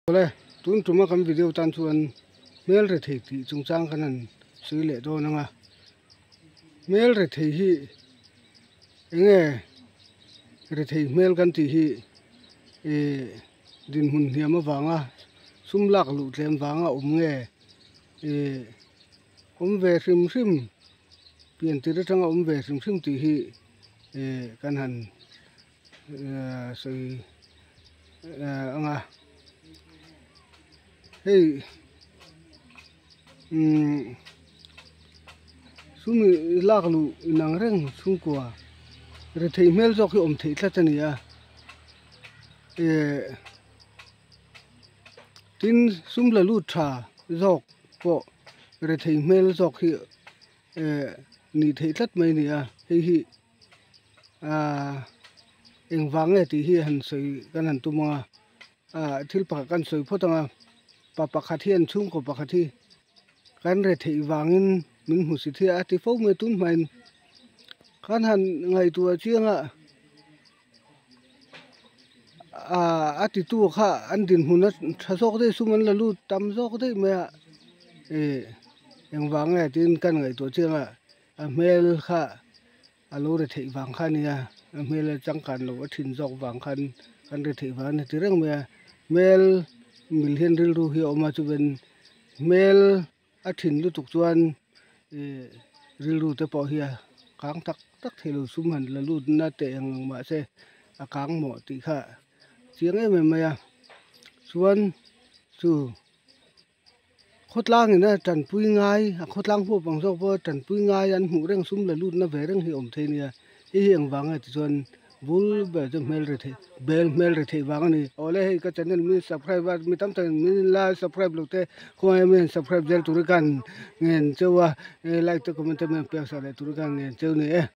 Ole tun tuma kam video tan chuan mel re thei ti chungchang kan an sui le do nanga mel re thei hi enge re thei mel kan ti hi e din hun hiam awanga sumlak lu tlem wanga nge e ve hrim pian ti ratanga ve hrim ti hi e kan han sui anga hey sumi laklu inang reng sungkwa re thei mel jok hi om thei tlatania e tin sumla lu tha jok po re thei mel jok hi e ni thei tlat mai nia hi engwange ti hi han soi kan han tuma thil pa kan soi photanga papa khathian chung ko pakhathi kan re thei wangin min hu si thia ti fo me tun main kan han ngai tua chianga ati tu kha an din huna thasok de suman la lu tam jok de me e engwange tin kan ngai tu chianga mel kha alo re thei wang kha nia mel changkan lo thin jok wang khan kan re thei wan ti reng me mel mil hian ril ru hi oma chu ben mel a thin lu tuk chuan e ril ru te po hi kang tak thelu sum han la lu na te ang ma se a kang mo ti kha chiang em em ya chuan chu khotlang ina tan pui ngai a khotlang hu bang jok bo tan pui ngai an hu reng sum la lu na ve reng hi om the nia hi ang wang a chuan bul be je mel re the bel mel re the wang ni ole hi ka channel mi subscribe mi tam tan mi la subscribe lu te ko mi subscribe jel tu kan ngen chewa like to comment me pe sa le tu kan ngen chew ni